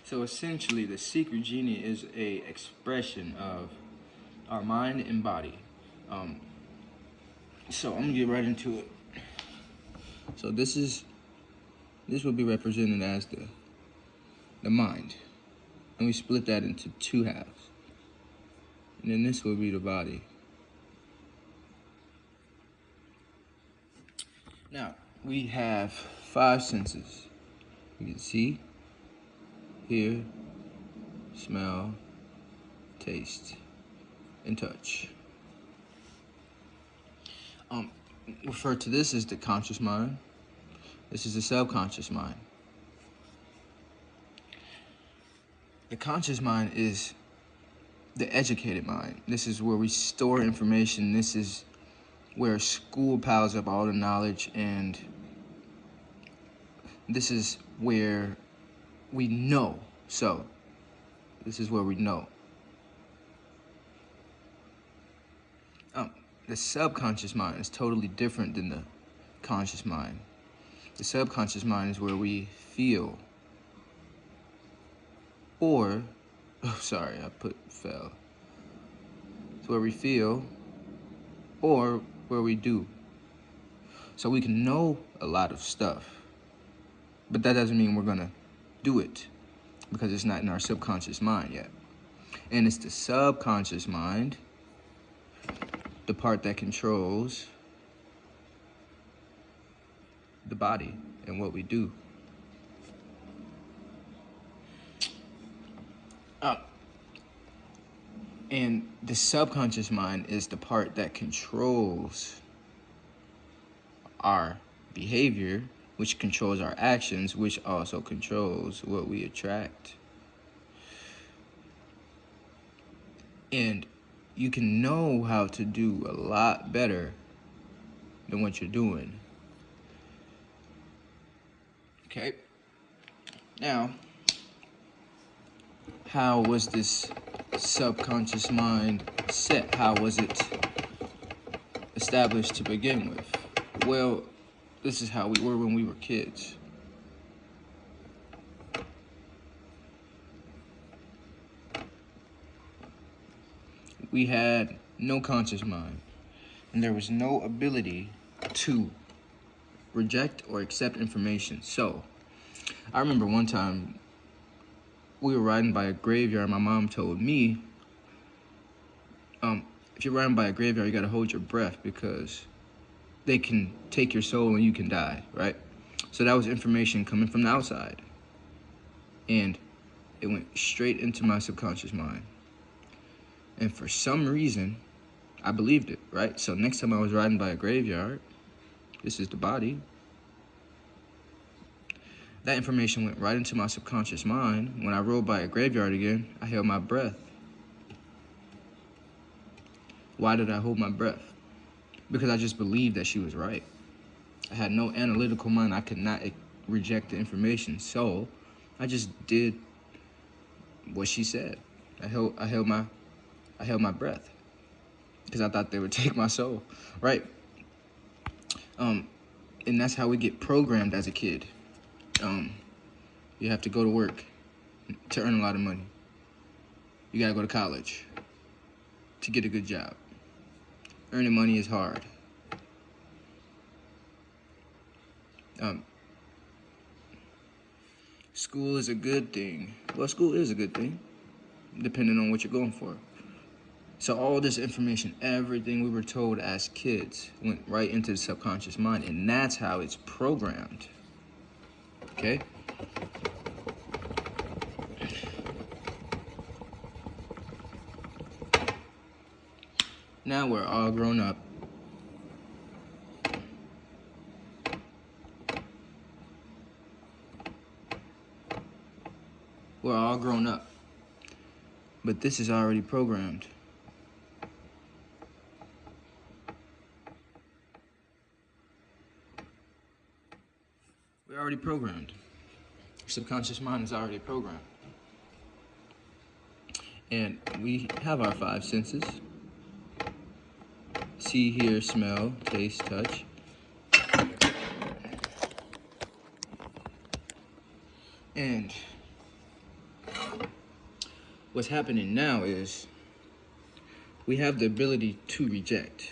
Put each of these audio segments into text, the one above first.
So essentially, the secret genie is a expression of our mind and body. Um, so I'm gonna get right into it. So this will be represented as the mind, and we split that into two halves. And then this will be the body. Now we have five senses. You can see, hear, smell, taste, and touch. Refer to this as the conscious mind. This is the subconscious mind. The conscious mind is the educated mind. This is where we store information. This is where school piles up all the knowledge, and this is where we know. So, this is where we know. The subconscious mind is totally different than the conscious mind. The subconscious mind is where we feel, or, oh, sorry, I put fell. It's where we feel, or where we do. So we can know a lot of stuff, but that doesn't mean we're gonna do it, because it's not in our subconscious mind yet. And it's the subconscious mind, the part that controls the body and what we do. And the subconscious mind is the part that controls our behavior, which controls our actions, which also controls what we attract. And you can know how to do a lot better than what you're doing. Okay. Now, how was this subconscious mind set? How was it established to begin with? Well, this is how we were when we were kids. We had no conscious mind, and there was no ability to reject or accept information. So, I remember one time we were riding by a graveyard. My mom told me, if you're riding by a graveyard, you gotta hold your breath because they can take your soul and you can die, right? So that was information coming from the outside. And it went straight into my subconscious mind. And for some reason, I believed it, right? So next time I was riding by a graveyard, this is the body, that information went right into my subconscious mind. When I rode by a graveyard again, I held my breath. Why did I hold my breath? Because I just believed that she was right. I had no analytical mind. I could not reject the information. So I just did what she said. I held my breath because I thought they would take my soul, right? And that's how we get programmed as a kid. You have to go to work to earn a lot of money. You gotta go to college to get a good job. Earning money is hard. School is a good thing. Well, school is a good thing, depending on what you're going for. So all this information, everything we were told as kids, went right into the subconscious mind, and that's how it's programmed. Okay? Now we're all grown up. We're all grown up. But this is already programmed. We're already programmed. Your subconscious mind is already programmed. And we have our five senses: see, hear, smell, taste, touch. And what's happening now is we have the ability to reject,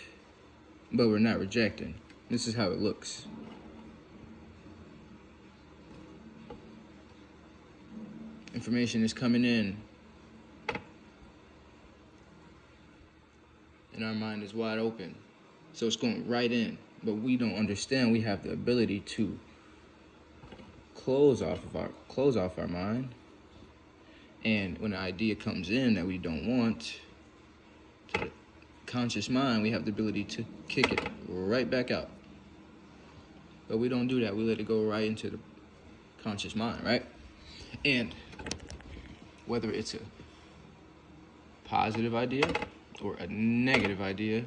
but we're not rejecting. This is how it looks. Information is coming in, and our mind is wide open. So it's going right in, but we don't understand we have the ability to close off our mind. And when an idea comes in that we don't want, to the conscious mind, we have the ability to kick it right back out. But we don't do that. We let it go right into the conscious mind, right? And whether it's a positive idea or a negative idea,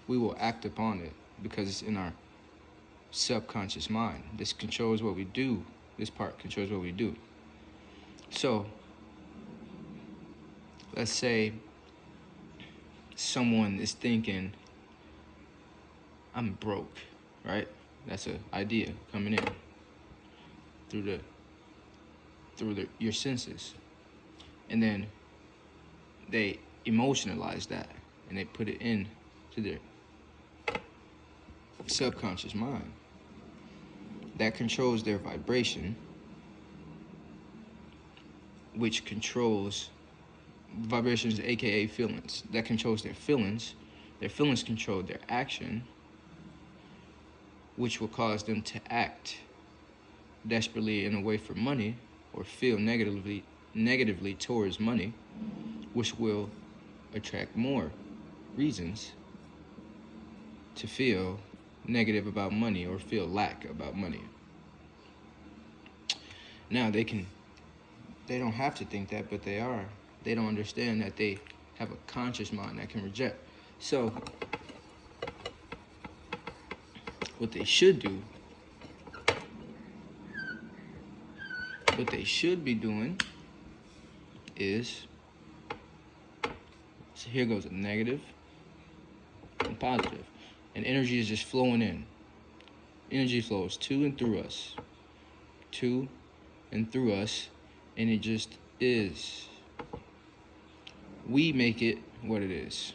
we will act upon it because it's in our subconscious mind. This controls what we do. This part controls what we do. So, let's say someone is thinking, I'm broke, right? That's an idea coming in through your senses. And then they emotionalize that and they put it in to their subconscious mind. That controls their vibration, which controls vibrations, aka feelings. That controls their feelings. Their feelings control their action, which will cause them to act desperately in a way for money or feel negatively towards money, which will attract more reasons to feel negative about money or feel lack about money. Now they don't have to think that, but they are. They don't understand that they have a conscious mind that can reject. So what they should be doing is, so here goes a negative and positive. And energy is just flowing in. Energy flows to and through us. To and through us. And it just is. We make it what it is.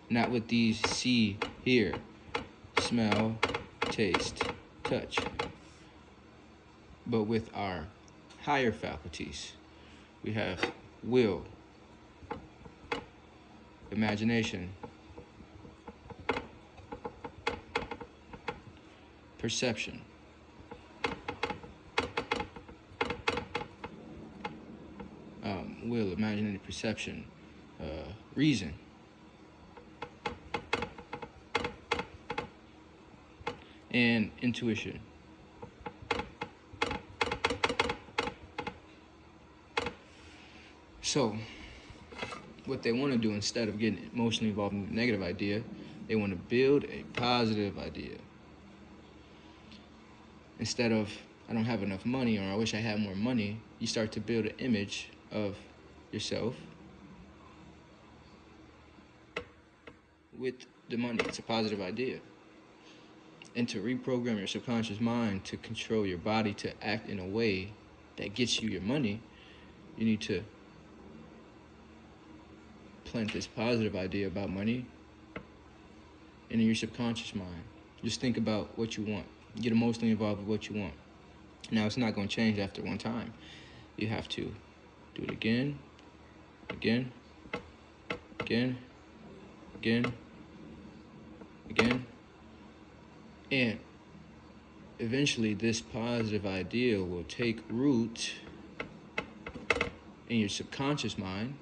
Not what these see, hear, smell, taste, touch. But with our higher faculties. We have will, imagination, perception, will, imagination, perception, reason, and intuition. So, what they want to do instead of getting emotionally involved in a negative idea, they want to build a positive idea. Instead of, I don't have enough money, or I wish I had more money, you start to build an image of yourself with the money. It's a positive idea. And to reprogram your subconscious mind to control your body to act in a way that gets you your money, you need to plant this positive idea about money and in your subconscious mind. Just think about what you want. Get emotionally involved with what you want. Now, it's not going to change after one time. You have to do it again, again, again, again, again. And eventually, this positive idea will take root in your subconscious mind.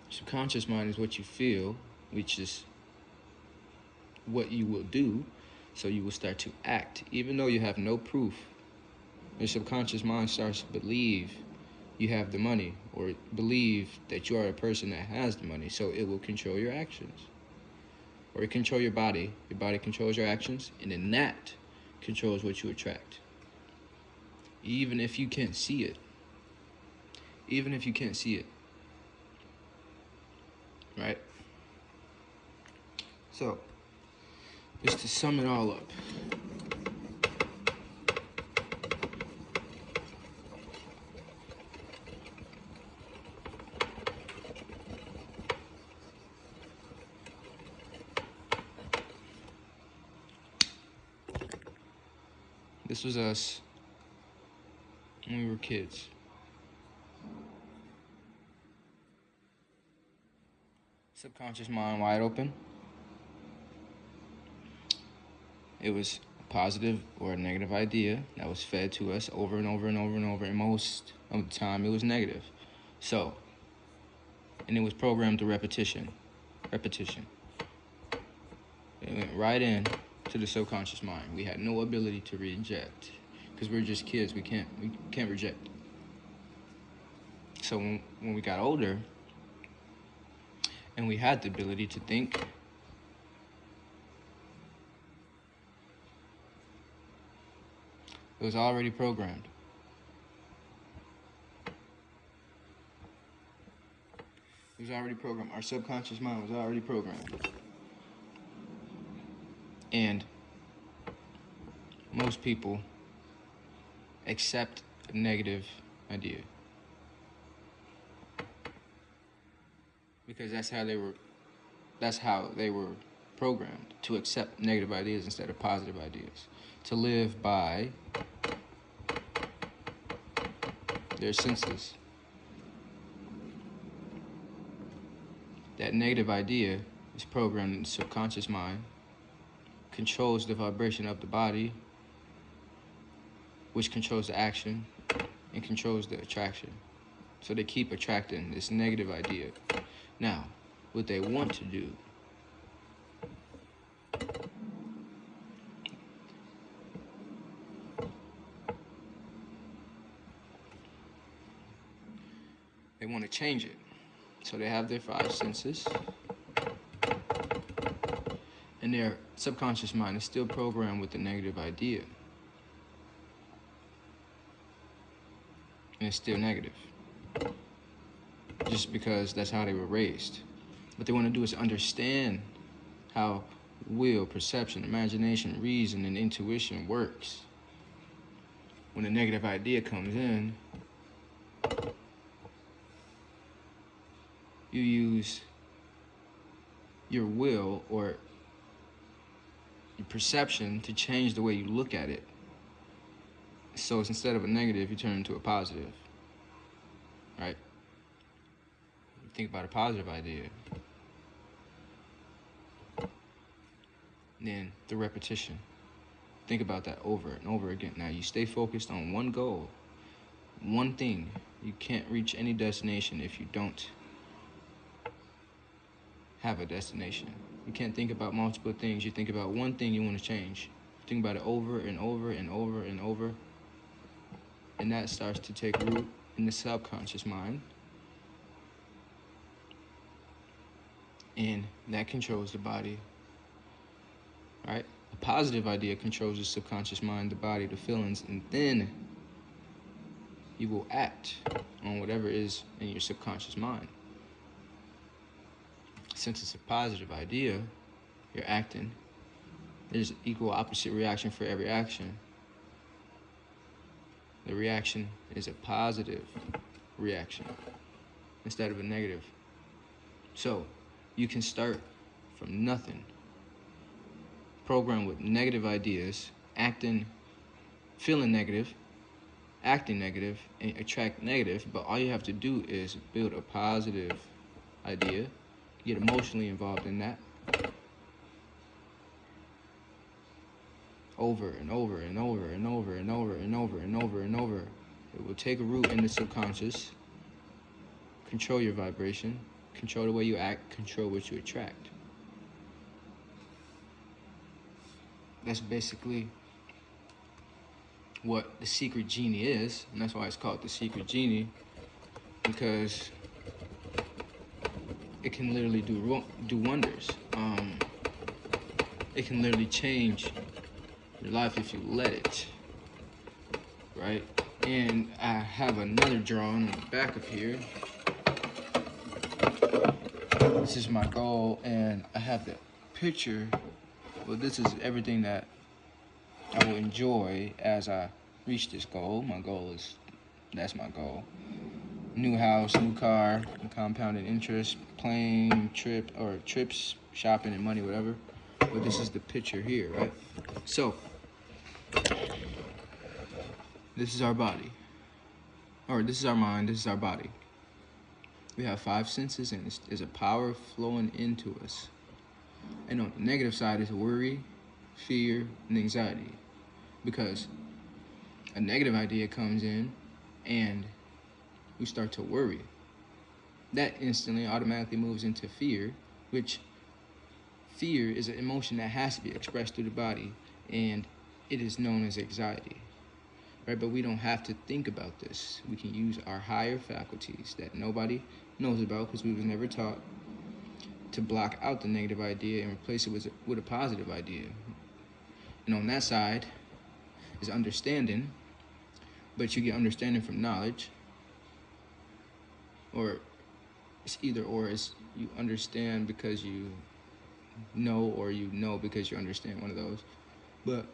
Subconscious mind is what you feel, which is what you will do. So you will start to act, even though you have no proof. Your subconscious mind starts to believe you have the money, or believe that you are a person that has the money. So it will control your actions, or it control your body. Your body controls your actions, and then that controls what you attract. Even if you can't see it. Even if you can't see it. Right? So, just to sum it all up. This was us when we were kids. Subconscious mind wide open. It was a positive or a negative idea that was fed to us over and over and over and over, and most of the time it was negative. So, and it was programmed through repetition. It went right in to the subconscious mind. We had no ability to reject because we're just kids. We can't reject. So when we got older and we had the ability to think, it was already programmed. It was already programmed. Our subconscious mind was already programmed. And most people accept a negative idea because that's how they were programmed, to accept negative ideas instead of positive ideas, to live by their senses. That negative idea is programmed in the subconscious mind, controls the vibration of the body, which controls the action and controls the attraction. So they keep attracting this negative idea. Now, what they want to do they want to change it. So they have their 5 senses, and their subconscious mind is still programmed with the negative idea. And it's still negative, just because that's how they were raised. What they want to do is understand how will, perception, imagination, reason, and intuition works. When a negative idea comes in, you use your will or your perception to change the way you look at it. So it's, instead of a negative, you turn it into a positive, right? You think about a positive idea. Then the repetition. Think about that over and over again. Now you stay focused on one goal, one thing. You can't reach any destination if you don't have a destination. You can't think about multiple things. You think about one thing you want to change. Think about it over and over and over and over. And that starts to take root in the subconscious mind. And that controls the body, right? A positive idea controls the subconscious mind, the body, the feelings, and then you will act on whatever is in your subconscious mind. Since it's a positive idea, you're acting. There's an equal opposite reaction for every action. The reaction is a positive reaction instead of a negative. So you can start from nothing, programmed with negative ideas, feeling negative, acting negative, and attract negative, but all you have to do is build a positive idea, get emotionally involved in that, over and over and over and over and over and over and over and over. It will take a root in the subconscious, control your vibration, control the way you act, control what you attract. That's basically what the secret genie is, and that's why it's called the secret genie, because it can literally do wonders. It can literally change your life if you let it, right? And I have another drawing on the back of here. This is my goal, and I have the picture. Well, this is everything that I will enjoy as I reach this goal. My goal is, that's my goal. New house, new car, compounded interest, plane, trips, shopping and money, whatever. But this is the picture here, right? So, This is our body. Or this is our mind, this is our body. We have 5 senses, and there's a power flowing into us. And on the negative side is worry, fear, and anxiety. Because a negative idea comes in and we start to worry. That instantly automatically moves into fear, which fear is an emotion that has to be expressed through the body, and it is known as anxiety. Right? But we don't have to think about this. We can use our higher faculties that nobody knows about because we was never taught, to block out the negative idea and replace it with a positive idea. And on that side is understanding, but you get understanding from knowledge, or it's either or. It's you understand because you know, or you know because you understand, one of those. But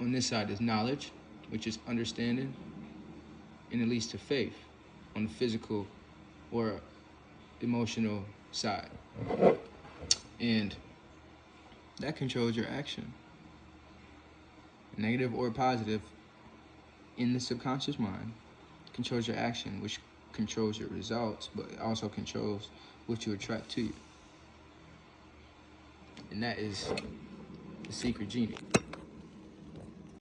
on this side is knowledge, which is understanding, and it leads to faith on the physical or emotional side. And that controls your action, negative or positive, in the subconscious mind. Controls your action, which controls your results, but it also controls what you attract to you. And that is the secret genie.